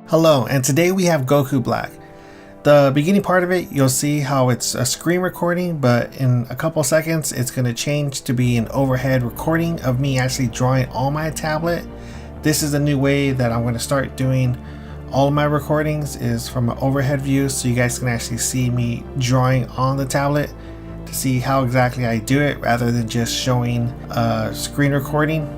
Hello, and today we have Goku Black. The beginning part of it, you'll see how it's a screen recording, but in a couple seconds it's going to change to be an overhead recording of me actually drawing on my tablet. This is a new way that I'm going to start doing all of my recordings, is from an overhead view, so you guys can actually see me drawing on the tablet to see how exactly I do it rather than just showing a screen recording.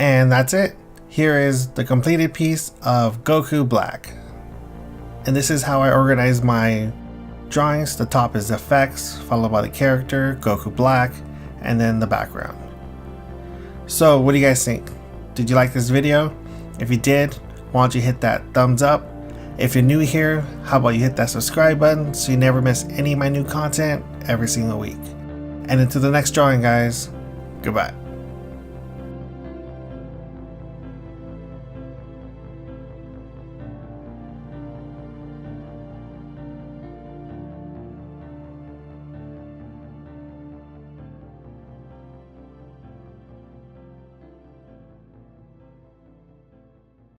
And that's it. Here is the completed piece of Goku Black. And this is how I organize my drawings. The top is effects, followed by the character, Goku Black, and then the background. So what do you guys think? Did you like this video? If you did, why don't you hit that thumbs up? If you're new here, how about you hit that subscribe button so you never miss any of my new content every single week. And until the next drawing, guys, goodbye.